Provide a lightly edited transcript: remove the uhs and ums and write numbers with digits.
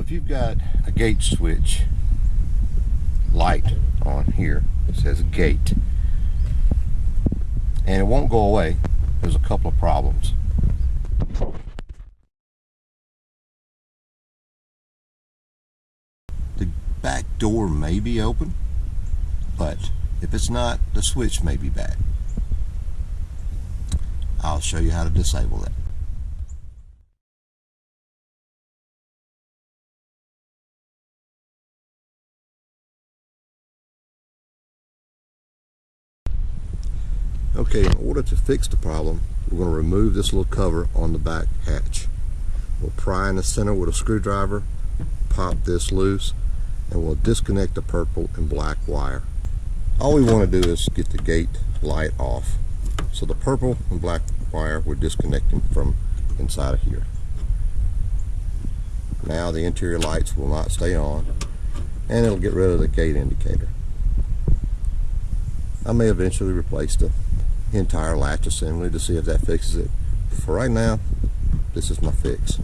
if you've got a gate switch light on here, it says gate, and it won't go away, there's a couple of problems. The back door may be open, but if it's not, the switch may be bad. I'll show you how to disable that. Okay, in order to fix the problem, we're going to remove this little cover on the back hatch. We'll pry in the center with a screwdriver, pop this loose, and we'll disconnect the purple and black wire. All we want to do is get the gate light off. So the purple and black wire we're disconnecting from inside of here. Now the interior lights will not stay on, and it'll get rid of the gate indicator. I may eventually replace the entire latch assembly to see if that fixes it. For right now, this is my fix.